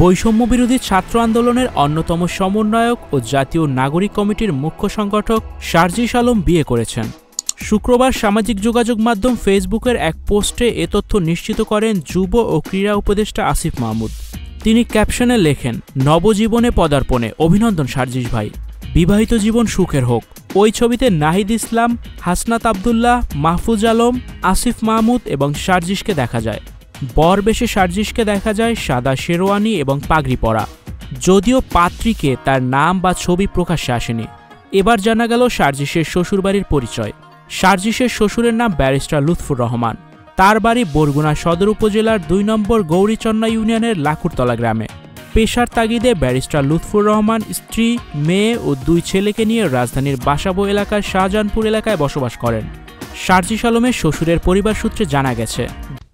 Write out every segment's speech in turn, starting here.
বৈষম্যবিরোধী ছাত্র আন্দোলনের অন্যতম সমন্বয়ক ও জাতীয় নাগরিক কমিটির মুখ্য সংগঠক শারজিস আলম বিয়ে করেছেন। শুক্রবার সামাজিক যোগাযোগ মাধ্যম ফেসবুকের এক পোস্টে এ তথ্য নিশ্চিত করেন যুব ও ক্রীড়া উপদেষ্টা আসিফ মাহমুদ। তিনি ক্যাপশনে লেখেন, নবজীবনে পদার্পণে অভিনন্দন শারজিস ভাই, বিবাহিত জীবন সুখের হোক। ওই ছবিতে নাহিদ ইসলাম, হাসনাত আবদুল্লাহ, মাহফুজ আলম, আসিফ মাহমুদ এবং শারজিসকে দেখা যায়। বর বেশে শারজিসকে দেখা যায় সাদা শেরওয়ানি এবং পাগড়ি পরা। যদিও পাত্রীকে তার নাম বা ছবি প্রকাশ্যে আসেনি। এবার জানা গেল শারজিসের শ্বশুরবাড়ির পরিচয়। শারজিসের শ্বশুরের নাম ব্যারিস্টার লুৎফুর রহমান। তার বাড়ি বরগুনা সদর উপজেলার ২ নম্বর গৌরীচন্না ইউনিয়নের লাকুরতলা গ্রামে। পেশার তাগিদে ব্যারিস্টার লুৎফুর রহমান স্ত্রী, মেয়ে ও ২ ছেলেকে নিয়ে রাজধানীর বাসাবো এলাকার শাহজাহানপুর এলাকায় বসবাস করেন। শারজিস আলমের শ্বশুরের পরিবার সূত্রে জানা গেছে,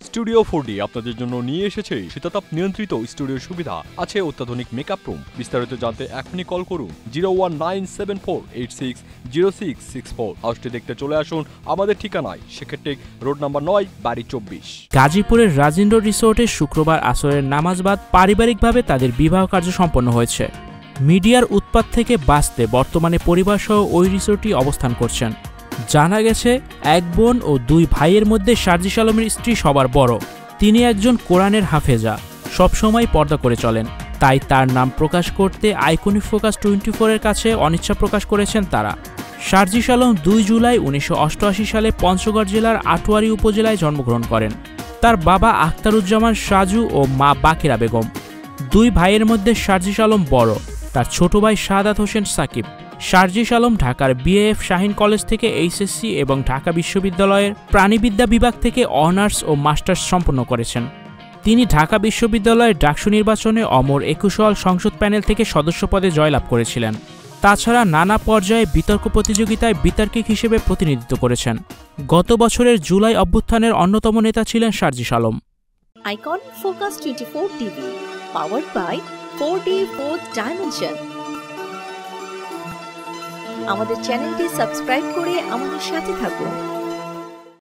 স্টুডিও 4D আপনাদের জন্য নিয়ে এসেছে শীতাতাপ নিয়ন্ত্রিত স্টুডিওর সুবিধা, আছে অত্যাধুনিক মেকআপ রুম। বিস্তারিত জানতে এখনই কল করুন 01974860664। হাউসটি দেখতে চলে আসুন আমাদের ঠিকানায় শেখেরটেক রোড নাম্বার ৯, বাড়ি ২৪। গাজীপুরের রাজেন্দ্র রিসোর্টে শুক্রবার আসরের নামাজ বাদ পারিবারিকভাবে তাদের বিবাহ কার্য সম্পন্ন হয়েছে। মিডিয়ার উৎপাত থেকে বাঁচতে বর্তমানে পরিবারসহ ওই রিসোর্টটি অবস্থান করছেন। জানা গেছে, এক বোন ও ২ ভাইয়ের মধ্যে শারজিস আলমের স্ত্রী সবার বড়। তিনি একজন কোরআনের হাফেজা, সবসময় পর্দা করে চলেন। তাই তার নাম প্রকাশ করতে আইকনিক ফোকাস 24-এর কাছে অনিচ্ছা প্রকাশ করেছেন তারা। শারজিস আলম ২ জুলাই ১৯৮৮ সালে পঞ্চগড় জেলার আটোয়ারী উপজেলায় জন্মগ্রহণ করেন। তার বাবা আখতারুজ্জামান সাজু ও মা বাকেরা বেগম। ২ ভাইয়ের মধ্যে শারজিস আলম বড়। তার ছোট ভাই শাহাদাত হোসেন সাকিব। শারজিস আলম ঢাকার বিএএফ শাহীন কলেজ থেকে এইচএসসি এবং ঢাকা বিশ্ববিদ্যালয়ের প্রাণিবিদ্যা বিভাগ থেকে অনার্স ও মাস্টার্স সম্পন্ন করেছেন। তিনি ঢাকা বিশ্ববিদ্যালয়ের ডাকসু নির্বাচনে অমর ২১ হল সংসদ প্যানেল থেকে সদস্য পদে জয়লাভ করেছিলেন। তাছাড়া নানা পর্যায়ে বিতর্ক প্রতিযোগিতায় বিতার্কিক হিসেবে প্রতিনিধিত্ব করেছেন। গত বছরের জুলাই অভ্যুত্থানের অন্যতম নেতা ছিলেন Sarjis Alam. Icon focus 24 TV, powered by 4D Fourth Dimension। আমাদের চ্যানেলটি সাবস্ক্রাইব করে আমাদের সাথে থাকুন।